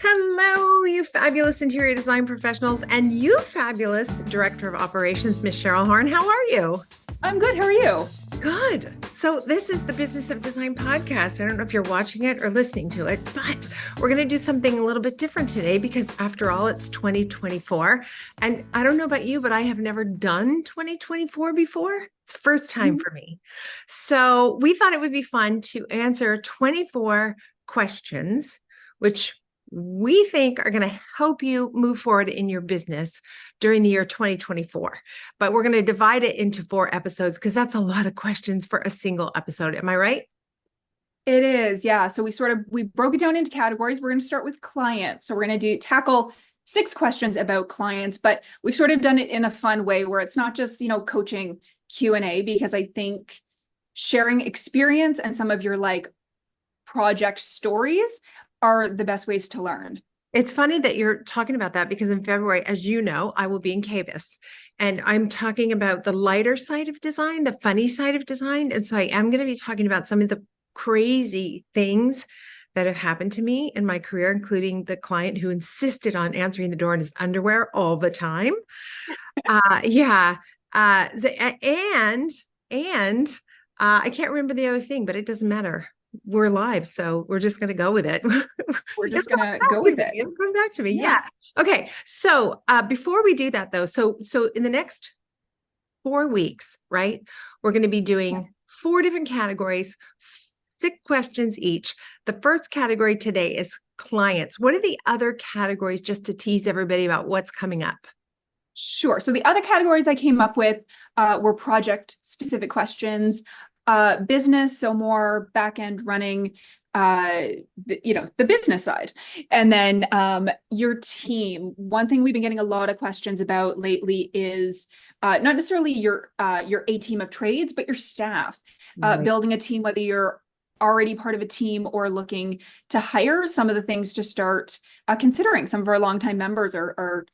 Hello, you fabulous interior design professionals, and you fabulous director of operations, Miss Cheryl Horne. How are you? I'm good. How are you? Good. So, this is the Business of Design podcast. I don't know if you're watching it or listening to it, but we're going to do something a little bit different today because, after all, it's 2024. And I don't know about you, but I have never done 2024 before. It's first time for me. So, we thought it would be fun to answer 24 questions, which we think are going to help you move forward in your business during the year 2024. But we're going to divide it into 4 episodes because that's a lot of questions for a single episode. Am I right? It is, yeah. So we broke it down into categories. We're going to start with clients. So we're going to tackle 6 questions about clients, but we've sort of done it in a fun way where it's not just, coaching Q&A, because I think sharing experience and some of your project stories are the best ways to learn. It's funny that you're talking about that because in February, as you know, I will be in Cavis and I'm talking about the lighter side of design, the funny side of design. And so I am going to be talking about some of the crazy things that have happened to me in my career, including the client who insisted on answering the door in his underwear all the time. Yeah. And I can't remember the other thing, but it doesn't matter. We're live, so we're just going to go with it. We're just going to go with it. It'll come back to me. Yeah. Okay. So before we do that, though, so in the next 4 weeks, right, we're going to be doing 4 different categories, 6 questions each. The first category today is clients. What are the other categories, just to tease everybody about what's coming up? Sure. So the other categories I came up with were project-specific questions, business, so more back-end running, the business side. And then your team. One thing we've been getting a lot of questions about lately is not necessarily your A team of trades, but your staff. Right. Building a team, whether you're already part of a team or looking to hire, some of the things to start considering. Some of our longtime members are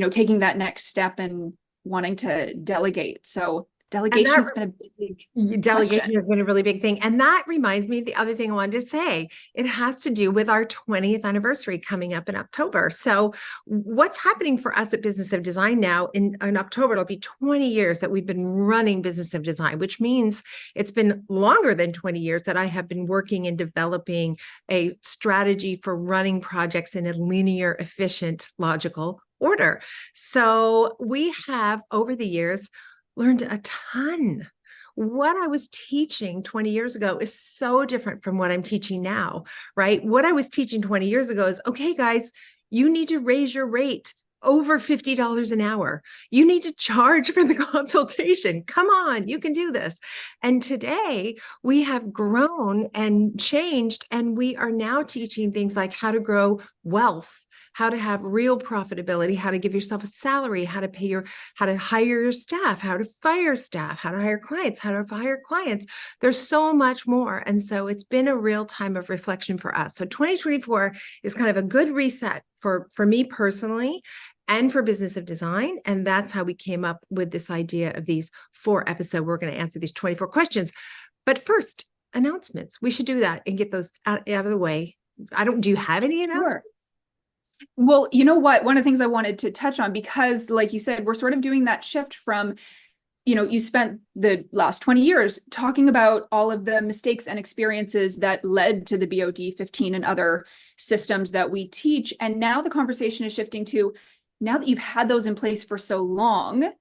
taking that next step and wanting to delegate. So delegation has been a big delegation question. has been a really big thing. And that reminds me of the other thing I wanted to say. It has to do with our 20th anniversary coming up in October. So what's happening for us at Business of Design now in October, it'll be 20 years that we've been running Business of Design, which means it's been longer than 20 years that I have been working and developing a strategy for running projects in a linear, efficient, logical order. So we have over the years learned a ton. What I was teaching 20 years ago is so different from what I'm teaching now, right? What I was teaching 20 years ago is, okay, guys, you need to raise your rate over $50 an hour. You need to charge for the consultation. Come on, you can do this. And today we have grown and changed, and we are now teaching things like how to grow wealth, how to have real profitability, how to give yourself a salary, how to hire your staff, how to fire staff, how to hire clients, how to hire clients. There's so much more. And so it's been a real time of reflection for us. So 2024 is kind of a good reset for me personally and for Business of Design. And that's how we came up with this idea of these 4 episodes. We're going to answer these 24 questions. But first, announcements. We should do that and get those out of the way. Do you have any announcements? Sure. Well, you know what? One of the things I wanted to touch on, because like you said, we're sort of doing that shift from, you spent the last 20 years talking about all of the mistakes and experiences that led to the BOD 15 and other systems that we teach. And now the conversation is shifting to, now that you've had those in place for so long,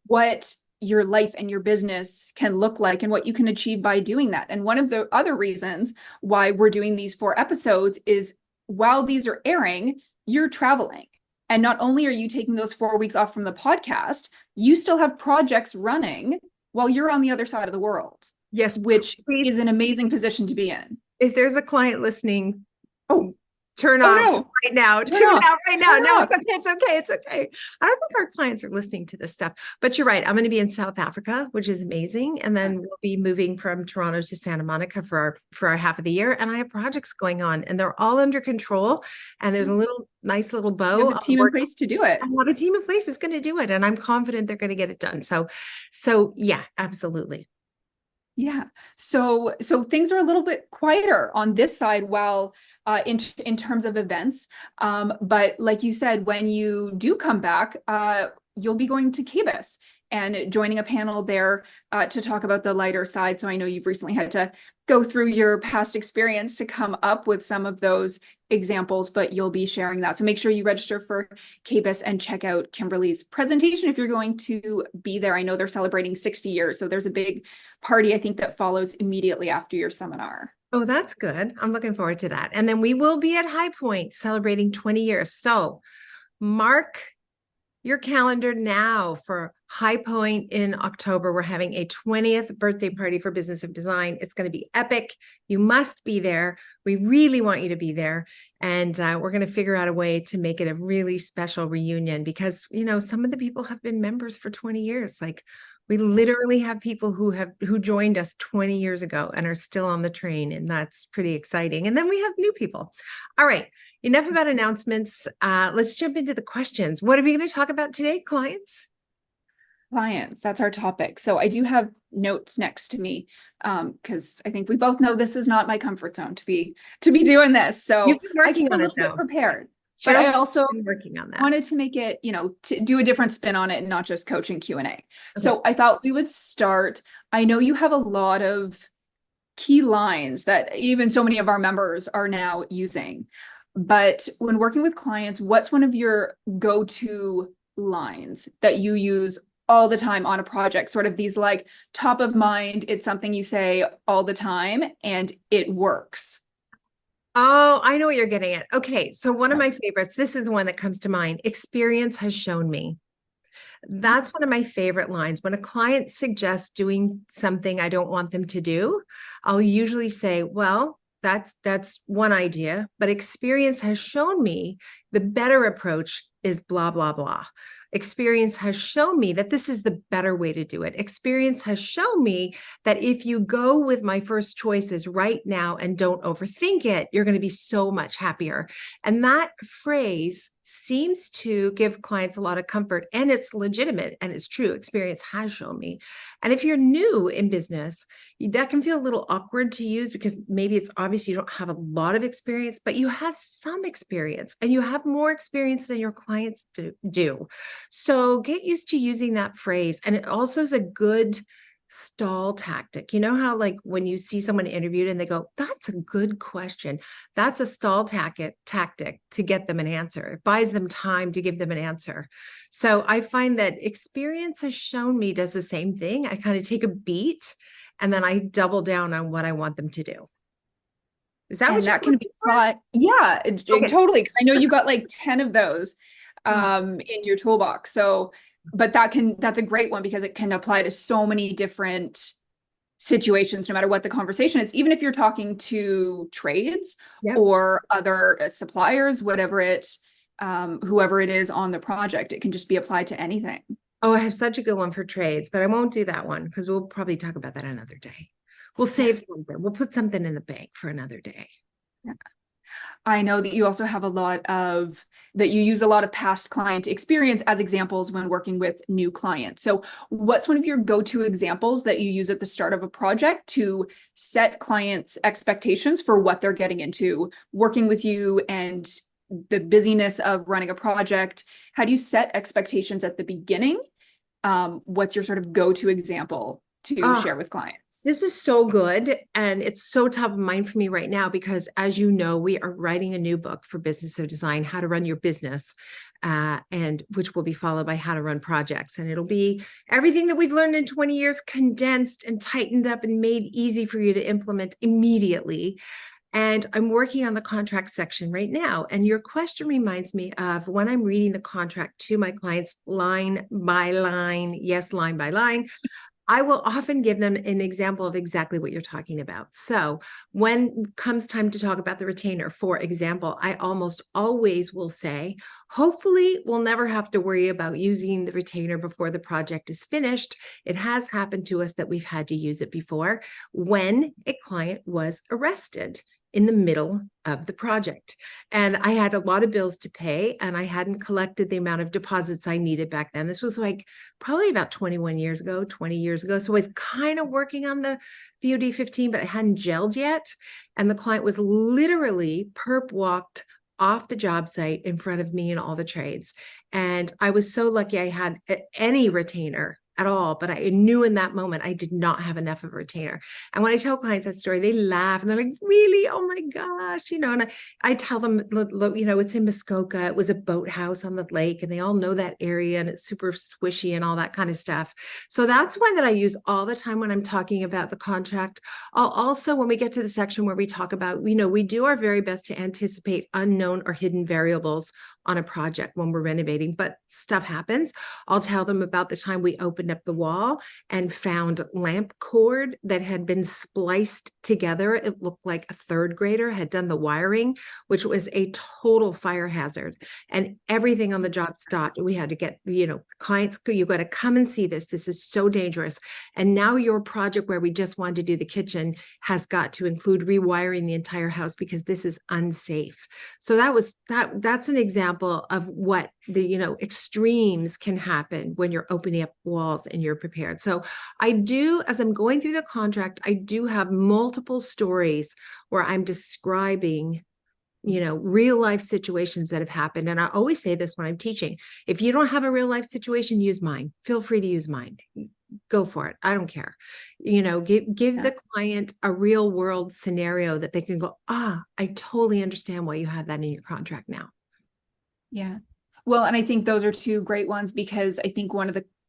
what your life and your business can look like and what you can achieve by doing that. And one of the other reasons why we're doing these 4 episodes is, while these are airing, you're traveling. And not only are you taking those 4 weeks off from the podcast, you still have projects running while you're on the other side of the world. Yes, which is an amazing position to be in. If there's a client listening, turn off right now. Turn out right now. No, it's okay. It's okay. It's okay. I don't think our clients are listening to this stuff, but you're right. I'm going to be in South Africa, which is amazing. And then we'll be moving from Toronto to Santa Monica for our half of the year. And I have projects going on and they're all under control. And there's a nice little bow. You have a team in place to do it. I have a team in place that's going to do it. And I'm confident they're going to get it done. So yeah, absolutely. Yeah. So things are a little bit quieter on this side while in terms of events. But like you said, when you do come back, you'll be going to KBIS and joining a panel there to talk about the lighter side. So I know you've recently had to go through your past experience to come up with some of those examples, but you'll be sharing that. So make sure you register for KBIS and check out Kimberly's presentation if you're going to be there. I know they're celebrating 60 years. So there's a big party, I think, that follows immediately after your seminar. Oh, that's good. I'm looking forward to that. And then we will be at High Point celebrating 20 years. So mark your calendar now for High Point in October. We're having a 20th birthday party for Business of Design. It's going to be epic. You must be there. We really want you to be there. And we're going to figure out a way to make it a really special reunion because, you know, some of the people have been members for 20 years. Like we literally have people who joined us 20 years ago and are still on the train. And that's pretty exciting. And then we have new people. All right. Enough about announcements. Let's jump into the questions. What are we going to talk about today, clients? Clients, that's our topic. So I do have notes next to me because I think we both know this is not my comfort zone to be doing this. So You've been I working came a on it little bit though. prepared. But Cheryl's I also been working on that. wanted to make it, you know, to do a different spin on it and not just coaching Q&A. So I thought we would start. I know you have a lot of key lines that even so many of our members are now using. But when working with clients, what's one of your go-to lines that you use all the time on a project? Sort of these like top of mind, it's something you say all the time and it works. Oh, I know what you're getting at. Okay, so one of my favorites, this is one that comes to mind. Experience has shown me. That's one of my favorite lines. When a client suggests doing something I don't want them to do, I'll usually say, well, that's one idea, but experience has shown me the better approach is blah, blah, blah. Experience has shown me that this is the better way to do it. Experience has shown me that if you go with my first choices right now and don't overthink it, you're going to be so much happier. And that phrase seems to give clients a lot of comfort, and it's legitimate and it's true. Experience has shown me. And if you're new in business, that can feel a little awkward to use because maybe it's obvious you don't have a lot of experience, but you have some experience and you have more experience than your clients do. So get used to using that phrase. And it also is a good stall tactic. You know how like when you see someone interviewed and they go, that's a good question. That's a stall tactic to get them an answer. It buys them time to give them an answer. So I find that experience has shown me does the same thing. I kind of take a beat and then I double down on what I want them to do. Is that And what that can be taught? Yeah, totally. Because I know you got like 10 of those in your toolbox. So, but that's a great one because it can apply to so many different situations, no matter what the conversation is, even if you're talking to trades or other suppliers, whoever it is on the project, it can just be applied to anything. Oh, I have such a good one for trades, but I won't do that one because we'll probably talk about that another day. We'll save something. We'll put something in the bank for another day. Yeah. I know that you also have that you use a lot of past client experience as examples when working with new clients. So what's one of your go-to examples that you use at the start of a project to set clients' expectations for what they're getting into working with you and the busyness of running a project? How do you set expectations at the beginning? What's your sort of go-to example to share with clients? This is so good. And it's so top of mind for me right now, because as you know, we are writing a new book for Business of Design, How to Run Your Business, and which will be followed by How to Run Projects. And it'll be everything that we've learned in 20 years condensed and tightened up and made easy for you to implement immediately. And I'm working on the contract section right now. And your question reminds me of when I'm reading the contract to my clients line by line, yes, line by line, I will often give them an example of exactly what you're talking about. So when it comes time to talk about the retainer, for example, I almost always will say, hopefully we'll never have to worry about using the retainer before the project is finished. It has happened to us that we've had to use it before when a client was arrested in the middle of the project. And I had a lot of bills to pay, and I hadn't collected the amount of deposits I needed back then. This was like probably about 21 years ago, 20 years ago. So I was kind of working on the VOD 15, but it hadn't gelled yet. And the client was literally perp walked off the job site in front of me and all the trades. And I was so lucky I had any retainer at all, but I knew in that moment I did not have enough of a retainer. And when I tell clients that story, they laugh and they're like, really? Oh my gosh, and I tell them, it's in Muskoka. It was a boathouse on the lake, and they all know that area, and it's super swishy and all that kind of stuff. So that's one that I use all the time when I'm talking about the contract. I'll also, when we get to the section where we talk about, we do our very best to anticipate unknown or hidden variables on a project when we're renovating, but stuff happens. I'll tell them about the time we opened up the wall and found lamp cord that had been spliced together. It looked like a third grader had done the wiring, which was a total fire hazard. And everything on the job stopped. We had to get, clients, you got to come and see this. This is so dangerous. And now your project where we just wanted to do the kitchen has got to include rewiring the entire house because this is unsafe. So that's an example of what the extremes can happen when you're opening up walls and you're prepared. So I do, as I'm going through the contract, I do have multiple stories where I'm describing real life situations that have happened. And I always say this when I'm teaching: if you don't have a real life situation, use mine. Feel free to use mine. Go for it. I don't care. Give the client a real world scenario that they can go, I totally understand why you have that in your contract now. Yeah. Well, and I think those are two great ones, because I think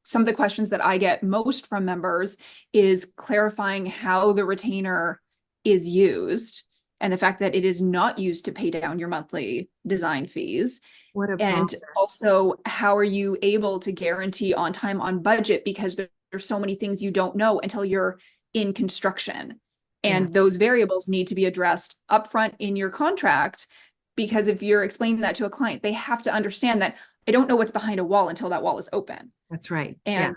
some of the questions that I get most from members is clarifying how the retainer is used and the fact that it is not used to pay down your monthly design fees. And also, how are you able to guarantee on time, on budget, because there's so many things you don't know until you're in construction. And those variables need to be addressed upfront in your contract, because if you're explaining that to a client, they have to understand that I don't know what's behind a wall until that wall is open. That's right. And,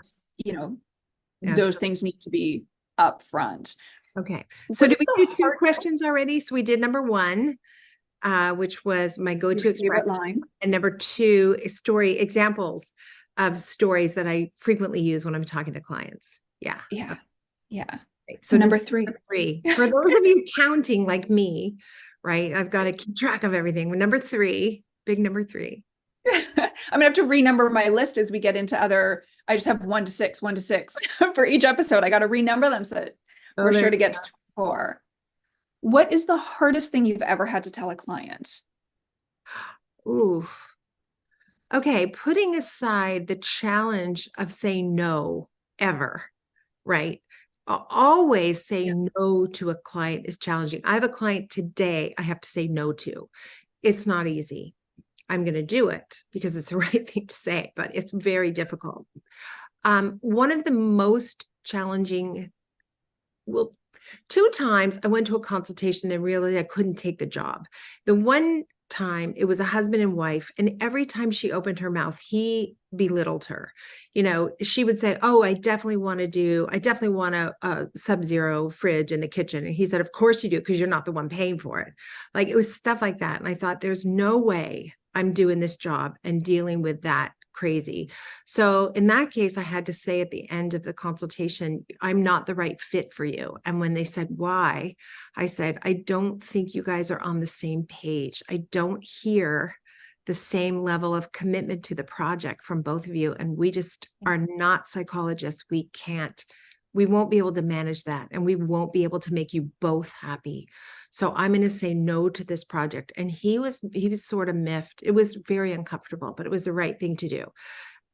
those things need to be upfront. Okay. So did we do 2 questions already? So we did number 1, which was my go-to expression line. And number 2 is story examples of stories that I frequently use when I'm talking to clients. Yeah. Yeah. Yeah. So number 3. For those of you counting like me, right? I've got to keep track of everything. Number 3, big number 3. I'm gonna have to renumber my list as we get into other. I just have 1 to 6 for each episode. I got to renumber them so that we're sure to get to 24. What is the hardest thing you've ever had to tell a client? Ooh. Okay. Putting aside the challenge of saying no ever, right? Always saying no to a client is challenging. I have a client today I have to say no to. It's not easy. I'm going to do it because it's the right thing to say, but it's very difficult. One of the most challenging, 2 times I went to a consultation and realized I couldn't take the job. The one time it was a husband and wife, and every time she opened her mouth, he belittled her. She would say, I definitely want a sub-zero fridge in the kitchen. And he said, of course you do, because you're not the one paying for it. Like, it was stuff like that. And I thought, there's no way I'm doing this job and dealing with that crazy. So in that case, I had to say at the end of the consultation, I'm not the right fit for you. And when they said why, I said, I don't think you guys are on the same page. I don't hear the same level of commitment to the project from both of you. And we just are not psychologists. We won't be able to manage that. And we won't be able to make you both happy. So I'm going to say no to this project. And he was sort of miffed. It was very uncomfortable, but it was the right thing to do.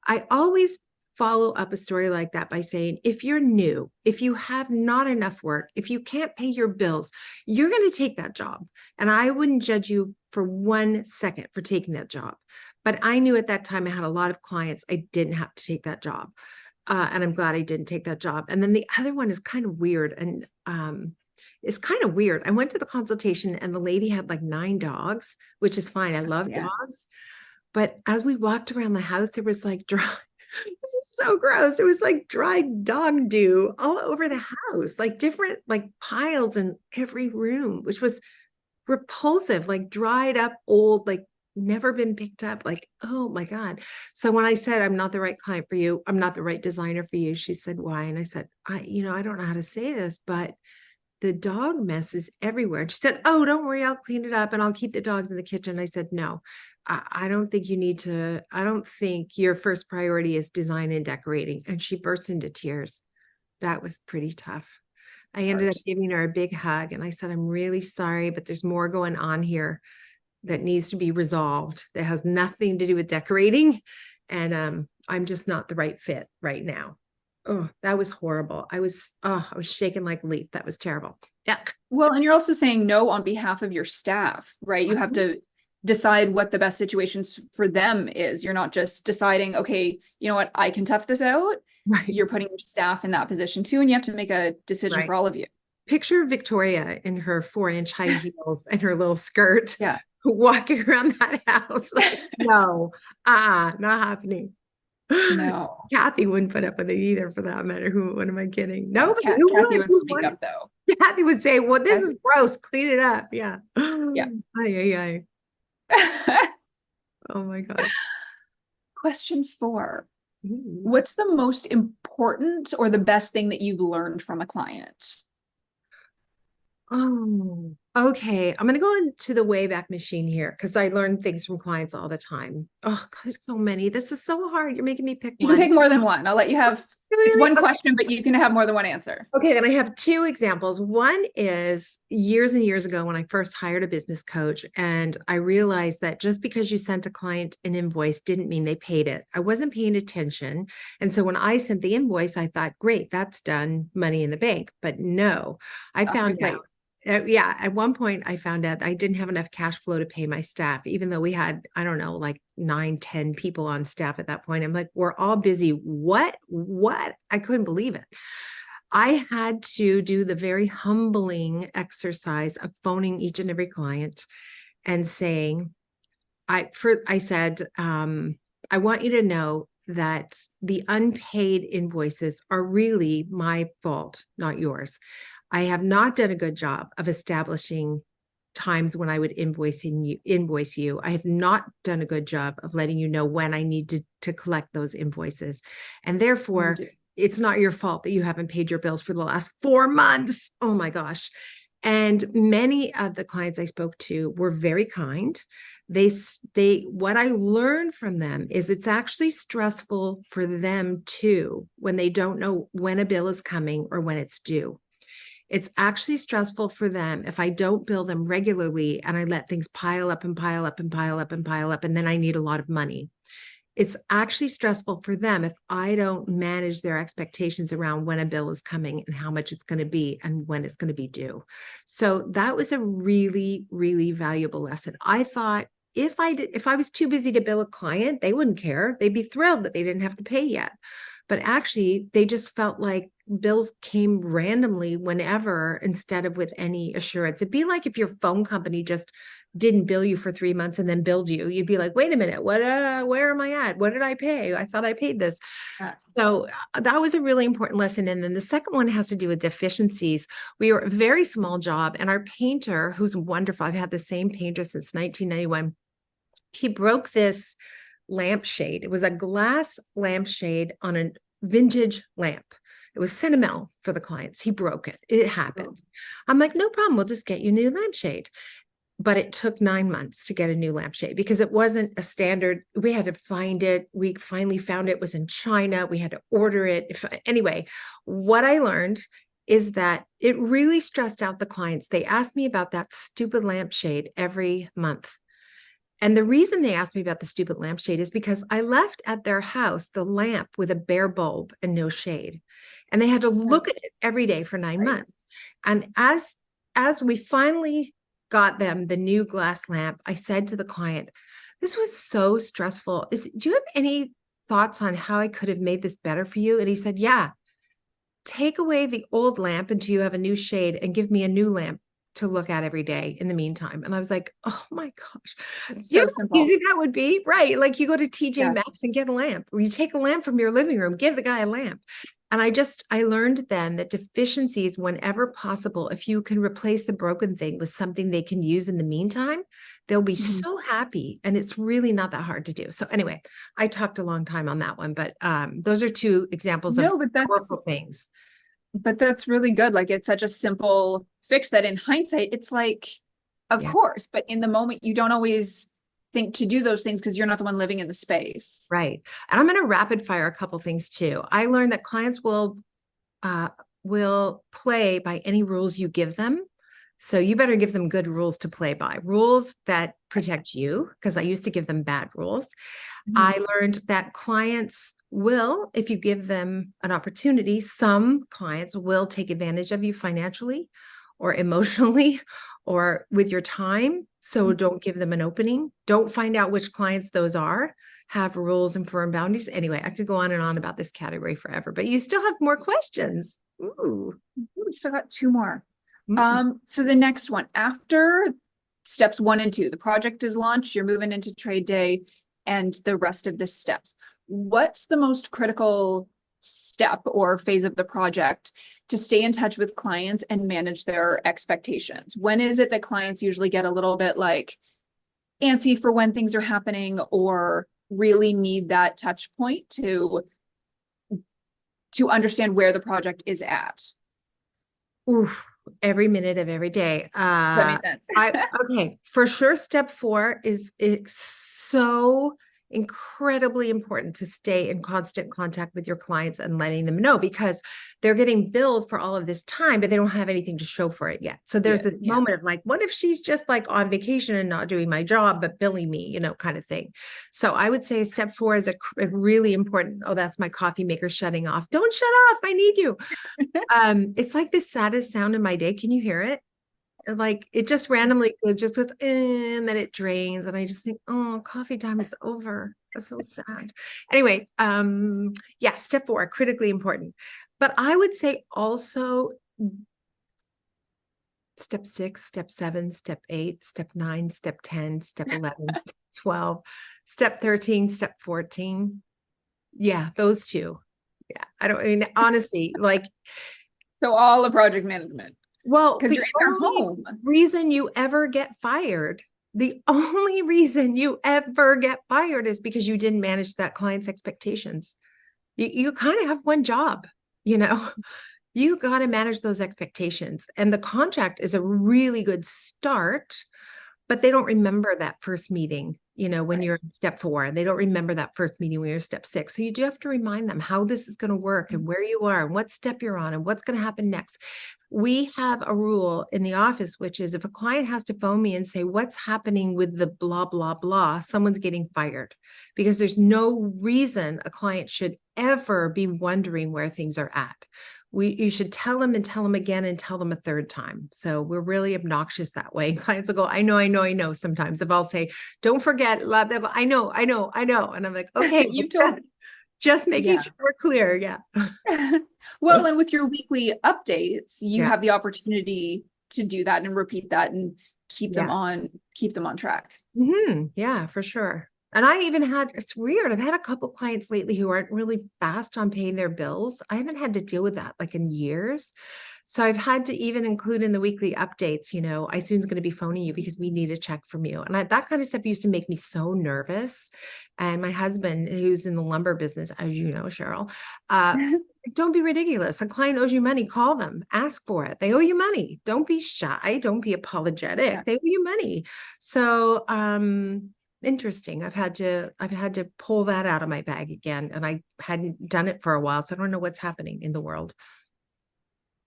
I always follow up a story like that by saying, if you're new, if you have not enough work, if you can't pay your bills, you're going to take that job. And I wouldn't judge you for 1 second for taking that job. But I knew at that time I had a lot of clients. I didn't have to take that job. And I'm glad I didn't take that job. And then the other one is kind of weird. And it's kind of weird. I went to the consultation and the lady had like 9 dogs, which is fine. I love dogs. But as we walked around the house, there was like dry, this is so gross. It was like dried dog dew all over the house, like different like piles in every room, which was repulsive, like dried up, old, like never been picked up. Like, oh my God. So when I said, I'm not the right client for you, I'm not the right designer for you, she said, why? And I said, I don't know how to say this, but the dog mess is everywhere. And she said, oh, don't worry, I'll clean it up and I'll keep the dogs in the kitchen. I said, no, I don't think you need to, I don't think your first priority is design and decorating. And she burst into tears. That was pretty tough. I ended up giving her a big hug and I said, I'm really sorry, but there's more going on here that needs to be resolved. That has nothing to do with decorating. And I'm just not the right fit right now. Oh, that was horrible. I was shaking like a leaf. That was terrible. Yeah. Well, and you're also saying no on behalf of your staff, right? You have to decide what the best situations for them is. You're not just deciding, okay, you know what, I can tough this out. Right. You're putting your staff in that position too, and you have to make a decision for all of you. Picture Victoria in her 4-inch high heels and her little skirt, yeah, walking around that house. Like, no, not happening. No. Kathy wouldn't put up with it either, for that matter. What am I kidding? No, Kathy would speak up though. Kathy would say, well, this is gross. Clean it up. Yeah. Yeah. Ay, ay, ay. Oh my gosh. Question 4. What's the most important or the best thing that you've learned from a client? Oh, okay. I'm going to go into the Wayback Machine here because I learn things from clients all the time. Oh, God, there's so many. This is so hard. You're making me pick You one. can pick more than one. I'll let you have, Really? it's one question, but you can have more than one answer. Okay, then I have 2 examples. One is years and years ago when I first hired a business coach, and I realized that just because you sent a client an invoice didn't mean they paid it. I wasn't paying attention. And so when I sent the invoice, I thought, great, that's done, money in the bank. But no, I found out. At one point I found out I didn't have enough cash flow to pay my staff, even though we had, I don't know, like 9, 10 people on staff at that point. I'm like, we're all busy. What? I couldn't believe it. I had to do the very humbling exercise of phoning each and every client and saying, I said, I want you to know that the unpaid invoices are really my fault, not yours. I have not done a good job of establishing times when I would invoice you. I have not done a good job of letting you know when I need to collect those invoices. And therefore, it's not your fault that you haven't paid your bills for the last 4 months. Oh my gosh. And many of the clients I spoke to were very kind. What I learned from them is it's actually stressful for them too when they don't know when a bill is coming or when it's due. It's actually stressful for them if I don't bill them regularly and I let things pile up and pile up and pile up and pile up, and then I need a lot of money. It's actually stressful for them if I don't manage their expectations around when a bill is coming and how much it's going to be and when it's going to be due. So that was a really, really valuable lesson. I thought if I was too busy to bill a client, they wouldn't care. They'd be thrilled that they didn't have to pay yet. But actually, they just felt like bills came randomly whenever instead of with any assurance. It'd be like if your phone company just didn't bill you for 3 months and then billed you. You'd be like, wait a minute, where am I at? What did I pay? I thought I paid this. So that was a really important lesson. And then the second one has to do with deficiencies. We were a very small job, and our painter, who's wonderful, I've had the same painter since 1991, he broke this lampshade. It was a glass lampshade on a vintage lamp. It was sentimental for the clients. He broke it. It happens. I'm like, no problem. We'll just get you a new lampshade. But it took 9 months to get a new lampshade because it wasn't a standard. We had to find it. We finally found it was in China. We had to order it. Anyway, what I learned is that it really stressed out the clients. They asked me about that stupid lampshade every month. And the reason they asked me about the stupid lampshade is because I left at their house the lamp with a bare bulb and no shade. And they had to look at it every day for 9 months. And as we finally got them the new glass lamp, I said to the client, this was so stressful. Do you have any thoughts on how I could have made this better for you? And he said, yeah, take away the old lamp until you have a new shade and give me a new lamp to look at every day in the meantime. And I was like, oh my gosh, so simple. Easy that would be, right? Like you go to TJ Maxx and get a lamp, or you take a lamp from your living room, give the guy a lamp. And I learned then that deficiencies, whenever possible, if you can replace the broken thing with something they can use in the meantime, they'll be Mhm. so happy. And it's really not that hard to do. So anyway, I talked a long time on that one, but those are two examples of No, powerful things. but that's really good. Like it's such a simple fix that in hindsight, it's like, of Yeah. course, but in the moment, you don't always think to do those things because you're not the one living in the space. Right. And I'm going to rapid fire a couple things too. I learned that clients will play by any rules you give them. So you better give them good rules to play by, rules that protect you, because I used to give them bad rules. Mhm. I learned that clients will, if you give them an opportunity, some clients will take advantage of you financially or emotionally or with your time. So don't give them an opening. Don't find out which clients those are. Have rules and firm boundaries. Anyway, I could go on and on about this category forever, but you still have more questions. Ooh. We still got two more. Mm. So the next one, after steps 1 and 2, the project is launched, you're moving into trade day and the rest of the steps. What's the most critical step or phase of the project to stay in touch with clients and manage their expectations? When is it that clients usually get a little bit like antsy for when things are happening or really need that touch point to understand where the project is at? Ooh, every minute of every day. That makes sense. Okay, for sure. Step 4 is so incredibly important to stay in constant contact with your clients and letting them know, because they're getting billed for all of this time, but they don't have anything to show for it yet. So there's this Yeah. moment of like, what if she's just like on vacation and not doing my job, but billing me, kind of thing. So I would say step 4 is a really important. Oh, that's my coffee maker shutting off. Don't shut off. I need you. It's like the saddest sound in my day. Can you hear it? Like it just randomly, it just goes and then it drains, and I just think, oh, coffee time is over. That's so sad. Anyway, yeah, step 4, critically important. But I would say also step 6, step 7, step 8, step 9, step 10, step 11, step 12, step 13, step 14. Yeah, those two. Yeah, I mean, honestly, like, So all the project management, well, because the you're in their only home. reason you ever get fired, the only reason you ever get fired is because you didn't manage that client's expectations. You kind of have one job, you know, you got to manage those expectations. And the contract is a really good start, but they don't remember that first meeting, when Right. you're in step 4. They don't remember that first meeting when you're step 6. So you do have to remind them how this is going to work and where you are and what step you're on and what's going to happen next. We have a rule in the office, which is if a client has to phone me and say, what's happening with the blah, blah, blah, someone's getting fired, because there's no reason a client should ever be wondering where things are at. You should tell them and tell them again and tell them a third time. So we're really obnoxious that way. Clients will go, I know. Sometimes if I'll say, don't forget, they'll go, I know. And I'm like, okay, You told, just making yeah. sure we're clear. Yeah. Well, and with your weekly updates, you Yeah. have the opportunity to do that and repeat that and keep them Yeah. on track. Yeah, for sure. And I even it's weird. I've had a couple clients lately who aren't really fast on paying their bills. I haven't had to deal with that like in years. So I've had to even include in the weekly updates, iSoon's going to be phoning you because we need a check from you. And that kind of stuff used to make me so nervous. And my husband, who's in the lumber business, as you know, Cheryl, don't be ridiculous. A client owes you money, call them, ask for it. They owe you money. Don't be shy. Don't be apologetic. Yeah. They owe you money. So, interesting. I've had to pull that out of my bag again, and I hadn't done it for a while, so I don't know what's happening in the world.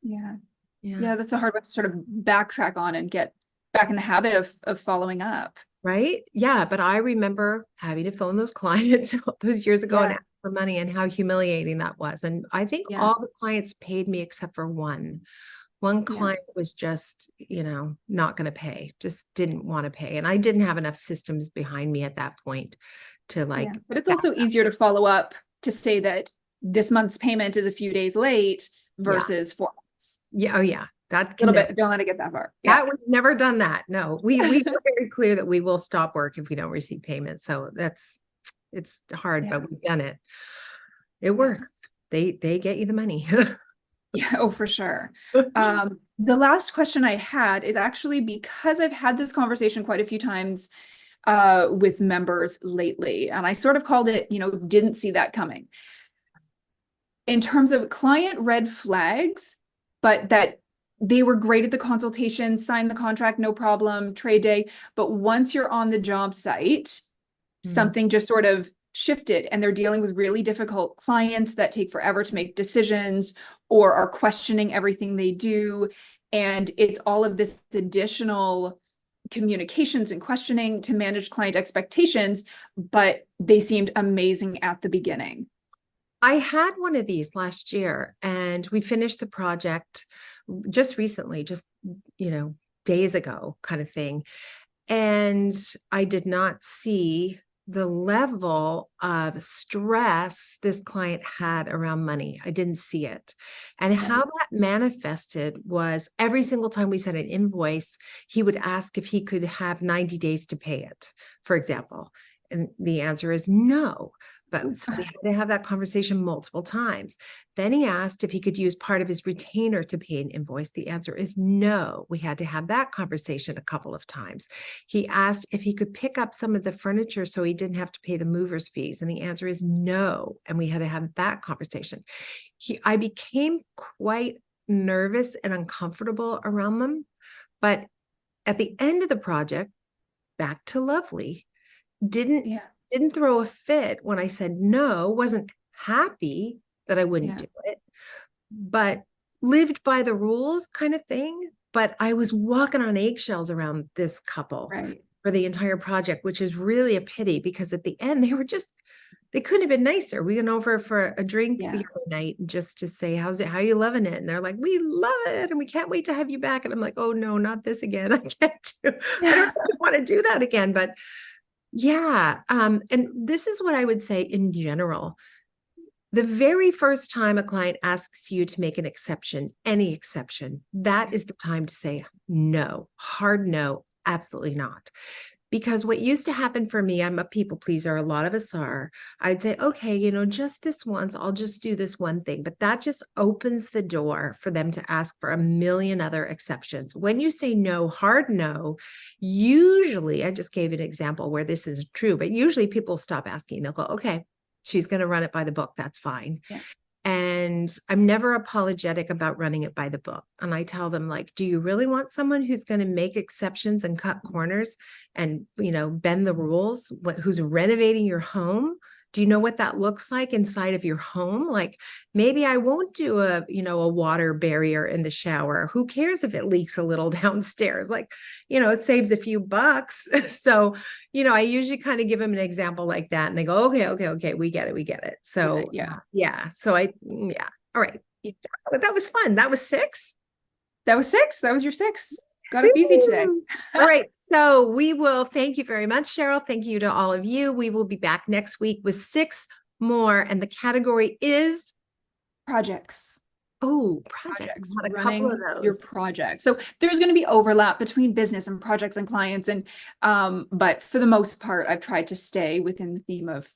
Yeah. Yeah. Yeah, that's a hard one to sort of backtrack on and get back in the habit of following up. Right. Yeah. But I remember having to phone those clients all those years ago and Yeah. ask for money, and how humiliating that was. And I think Yeah. all the clients paid me except for one. One Yeah. client was just, not going to pay, just didn't want to pay. And I didn't have enough systems behind me at that point to Yeah. like But it's back also up. easier to follow up to say that this month's payment is a few days late Yeah. versus 4 months. Yeah. Oh yeah. That A can little never, bit. Don't let it get that far. Yeah. that we've never done that. No, we were very clear that we will stop work if we don't receive payment. So it's hard, Yeah. but we've done it. It Yeah. works. they get you the money. Yeah, oh, for sure. The last question I had is actually because I've had this conversation quite a few times with members lately, and I sort of called it, didn't see that coming. In terms of client red flags, but that they were great at the consultation, signed the contract, no problem, trade day. But once you're on the job site, something just sort of shifted and they're dealing with really difficult clients that take forever to make decisions or are questioning everything they do. And it's all of this additional communications and questioning to manage client expectations, but they seemed amazing at the beginning. I had one of these last year and we finished the project just recently, just, days ago kind of thing. And I did not see the level of stress this client had around money. I didn't see it. And how that manifested was every single time we sent an invoice, he would ask if he could have 90 days to pay it, for example. And the answer is no. But so we had to have that conversation multiple times. Then he asked if he could use part of his retainer to pay an invoice. The answer is no. We had to have that conversation a couple of times. He asked if he could pick up some of the furniture so he didn't have to pay the movers fees. And the answer is no. And we had to have that conversation. I became quite nervous and uncomfortable around them. But at the end of the project, back to lovely, didn't throw a fit when I said no, wasn't happy that I wouldn't do it, but lived by the rules kind of thing. But I was walking on eggshells around this couple for the entire project, which is really a pity because at the end they couldn't have been nicer. We went over for a drink the other night just to say, how's it? How are you loving it? And they're like, we love it. And we can't wait to have you back. And I'm like, oh no, not this again. I can't I don't want to do that again, but and this is what I would say in general. The very first time a client asks you to make an exception, any exception, that is the time to say no, hard no, absolutely not. Because what used to happen for me, I'm a people pleaser, a lot of us are, I'd say, okay, just this once, I'll just do this one thing. But that just opens the door for them to ask for a million other exceptions. When you say no, hard no, usually, I just gave an example where this is true, but usually people stop asking. They'll go, okay, she's going to run it by the book. That's fine. Yeah. And I'm never apologetic about running it by the book. And I tell them, like, do you really want someone who's going to make exceptions and cut corners and, bend the rules, who's renovating your home? Do you know what that looks like inside of your home? Like, maybe I won't do a water barrier in the shower. Who cares if it leaks a little downstairs? Like, it saves a few bucks. So, I usually kind of give them an example like that and they go, okay, we get it. So, So all right. That was fun. That was 6. That was 6. That was your 6. Got it easy today. All right. So we will thank you very much, Cheryl. Thank you to all of you. We will be back next week with 6 more. And the category is projects. Oh, projects. Running your project. So there's going to be overlap between business and projects and clients. And but for the most part, I've tried to stay within the theme of,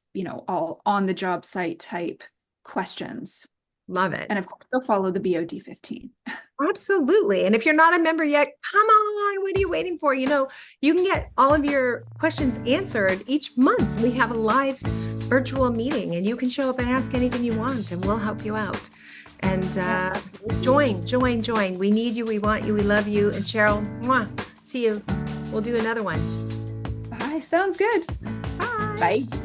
all on the job site type questions. Love it. And of course, they'll follow the BOD 15. Absolutely. And if you're not a member yet, come on. What are you waiting for? You can get all of your questions answered each month. We have a live virtual meeting and you can show up and ask anything you want and we'll help you out. And join. We need you. We want you. We love you. And Cheryl, see you. We'll do another one. Bye. Sounds good. Bye. Bye.